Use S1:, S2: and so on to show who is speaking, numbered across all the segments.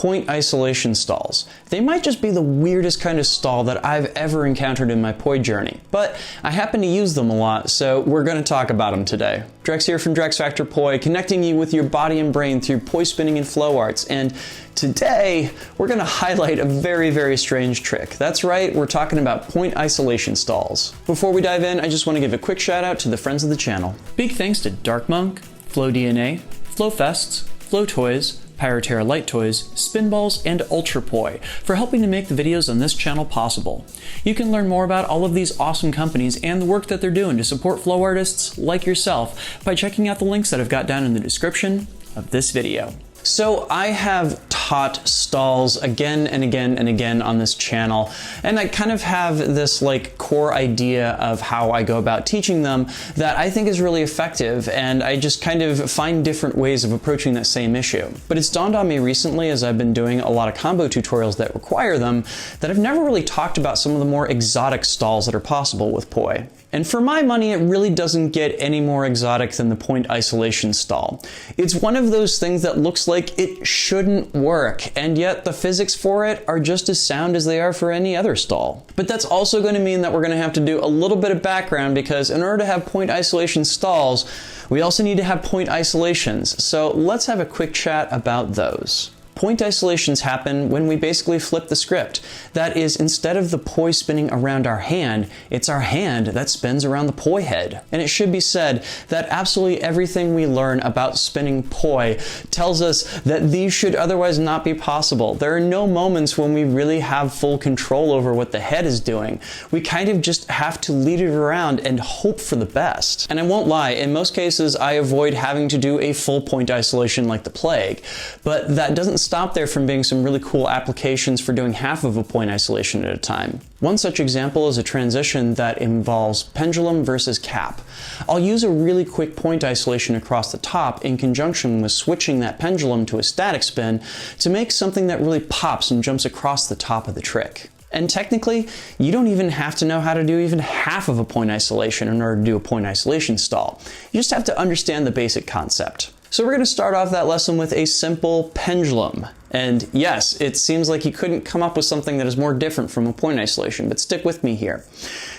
S1: point isolation stalls. They might just be the weirdest kind of stall that I've ever encountered in my poi journey, but I happen to use them a lot, so we're going to talk about them today. Drex here from Drex Factor Poi, connecting you with your body and brain through poi spinning and flow arts, and today we're going to highlight a very, very strange trick. That's right, we're talking about point isolation stalls. Before we dive in, I just want to give a quick shout out to the friends of the channel. Big thanks to Dark Monk, Flow DNA, Flow Fests, Flow Toys, Pyroterra Light Toys, Spinballs, and Ultrapoi for helping to make the videos on this channel possible. You can learn more about all of these awesome companies and the work that they're doing to support flow artists like yourself by checking out the links that I've got down in the description of this video. So I have taught stalls again and again and again on this channel, and I kind of have this like core idea of how I go about teaching them that I think is really effective, and I just kind of find different ways of approaching that same issue. But it's dawned on me recently, as I've been doing a lot of combo tutorials that require them, that I've never really talked about some of the more exotic stalls that are possible with poi. And for my money, it really doesn't get any more exotic than the point isolation stall. It's one of those things that looks like it shouldn't work, and yet the physics for it are just as sound as they are for any other stall. But that's also going to mean that we're going to have to do a little bit of background, because in order to have point isolation stalls, we also need to have point isolations. So let's have a quick chat about those. Point isolations happen when we basically flip the script. That is, instead of the poi spinning around our hand, it's our hand that spins around the poi head. And it should be said that absolutely everything we learn about spinning poi tells us that these should otherwise not be possible. There are no moments when we really have full control over what the head is doing. We kind of just have to lead it around and hope for the best. And I won't lie, in most cases I avoid having to do a full point isolation like the plague, but that doesn't stop there from being some really cool applications for doing half of a point isolation at a time. One such example is a transition that involves pendulum versus cap. I'll use a really quick point isolation across the top in conjunction with switching that pendulum to a static spin to make something that really pops and jumps across the top of the trick. And technically, you don't even have to know how to do even half of a point isolation in order to do a point isolation stall. You just have to understand the basic concept. So we're going to start off that lesson with a simple pendulum. And yes, it seems like you couldn't come up with something that is more different from a point isolation, but stick with me here.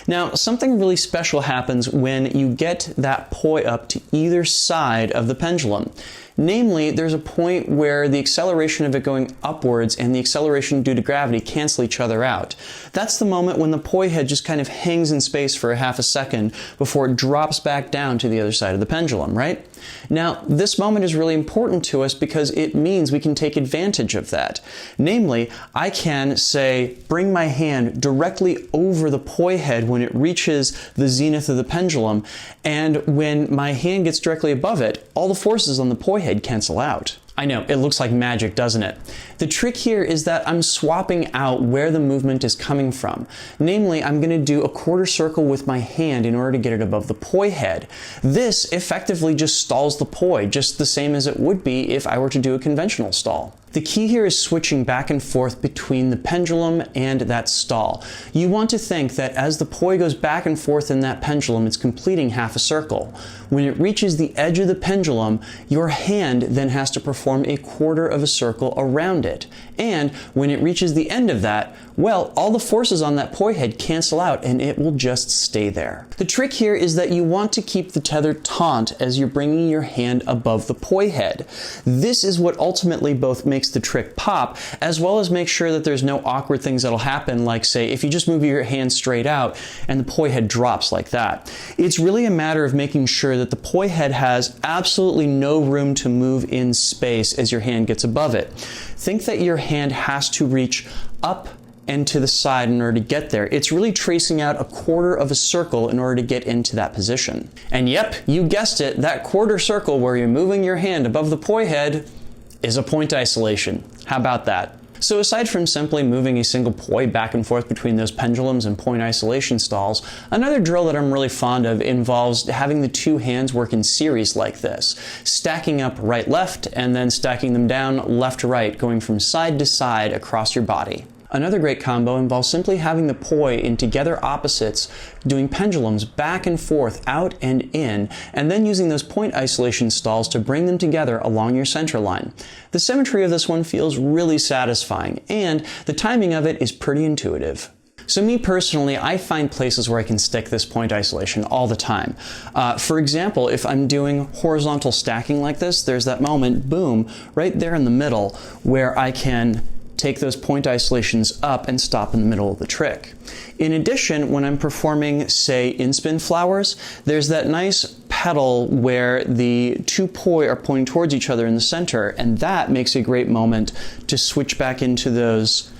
S1: Now, something really special happens when you get that poi up to either side of the pendulum. Namely, there's a point where the acceleration of it going upwards and the acceleration due to gravity cancel each other out. That's the moment when the poi head just kind of hangs in space for a half a second before it drops back down to the other side of the pendulum, right? Now, this moment is really important to us because it means we can take advantage of that. Namely, I can, say, bring my hand directly over the poi head when it reaches the zenith of the pendulum, and when my hand gets directly above it, all the forces on the poi head cancel out. I know, it looks like magic, doesn't it? The trick here is that I'm swapping out where the movement is coming from. Namely, I'm going to do a quarter circle with my hand in order to get it above the poi head. This effectively just stalls the poi, just the same as it would be if I were to do a conventional stall. The key here is switching back and forth between the pendulum and that stall. You want to think that as the poi goes back and forth in that pendulum, it's completing half a circle. When it reaches the edge of the pendulum, your hand then has to perform a quarter of a circle around it. And when it reaches the end of that, well, all the forces on that poi head cancel out and it will just stay there. The trick here is that you want to keep the tether taut as you're bringing your hand above the poi head. This is what ultimately both makes the trick pop, as well as make sure that there's no awkward things that'll happen, like say if you just move your hand straight out and the poi head drops like that. It's really a matter of making sure that the poi head has absolutely no room to move in space as your hand gets above it. Think that your hand has to reach up and to the side in order to get there. It's really tracing out a quarter of a circle in order to get into that position. And yep, you guessed it, that quarter circle where you're moving your hand above the poi head is a point isolation. How about that? So aside from simply moving a single poi back and forth between those pendulums and point isolation stalls, another drill that I'm really fond of involves having the two hands work in series like this, stacking up right-left and then stacking them down left-right, going from side to side across your body. Another great combo involves simply having the poi in together opposites, doing pendulums back and forth, out and in, and then using those point isolation stalls to bring them together along your center line. The symmetry of this one feels really satisfying, and the timing of it is pretty intuitive. So me personally, I find places where I can stick this point isolation all the time. For example, if I'm doing horizontal stacking like this, there's that moment, boom, right there in the middle, where I can take those point isolations up and stop in the middle of the trick. In addition, when I'm performing, say, in-spin flowers, there's that nice pedal where the two poi are pointing towards each other in the center, and that makes a great moment to switch back into those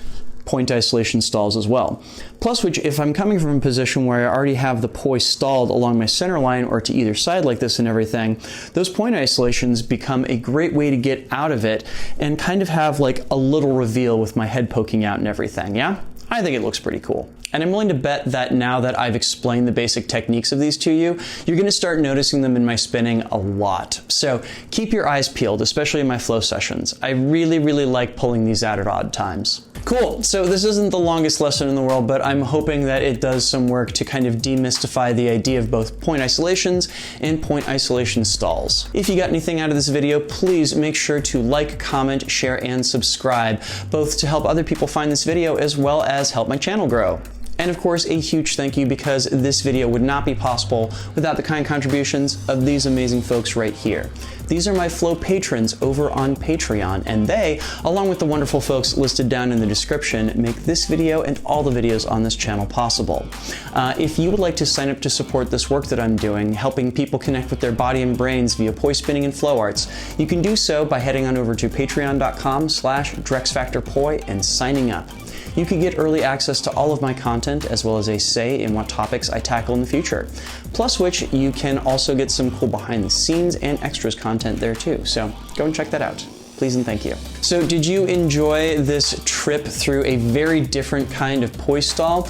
S1: point isolation stalls as well. Plus which, if I'm coming from a position where I already have the poi stalled along my center line or to either side like this and everything, those point isolations become a great way to get out of it and kind of have like a little reveal with my head poking out and everything, yeah? I think it looks pretty cool. And I'm willing to bet that now that I've explained the basic techniques of these to you, you're going to start noticing them in my spinning a lot. So keep your eyes peeled, especially in my flow sessions. I really, really like pulling these out at odd times. Cool, so this isn't the longest lesson in the world, but I'm hoping that it does some work to kind of demystify the idea of both point isolations and point isolation stalls. If you got anything out of this video, please make sure to like, comment, share, and subscribe, both to help other people find this video as well as help my channel grow. And of course, a huge thank you, because this video would not be possible without the kind contributions of these amazing folks right here. These are my Flow patrons over on Patreon, and they, along with the wonderful folks listed down in the description, make this video and all the videos on this channel possible. If you would like to sign up to support this work that I'm doing, helping people connect with their body and brains via poi spinning and flow arts, you can do so by heading on over to patreon.com/DrexFactorPoi and signing up. You can get early access to all of my content, as well as a say in what topics I tackle in the future. Plus which, you can also get some cool behind the scenes and extras content there too. So go and check that out. Please and thank you. So did you enjoy this trip through a very different kind of poi stall?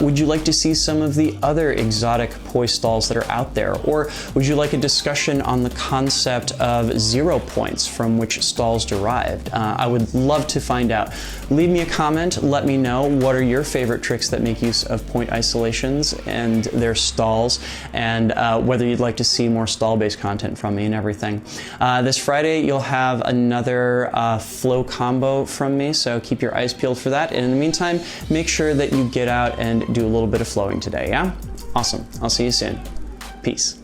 S1: Would you like to see some of the other exotic poi stalls that are out there? Or would you like a discussion on the concept of 0 points from which stalls derived? I would love to find out. Leave me a comment, let me know what are your favorite tricks that make use of point isolations and their stalls, and whether you'd like to see more stall-based content from me and everything. This Friday, you'll have another flow combo from me, so keep your eyes peeled for that. And in the meantime, make sure that you get out and do a little bit of flowing today, yeah? Awesome. I'll see you soon. Peace.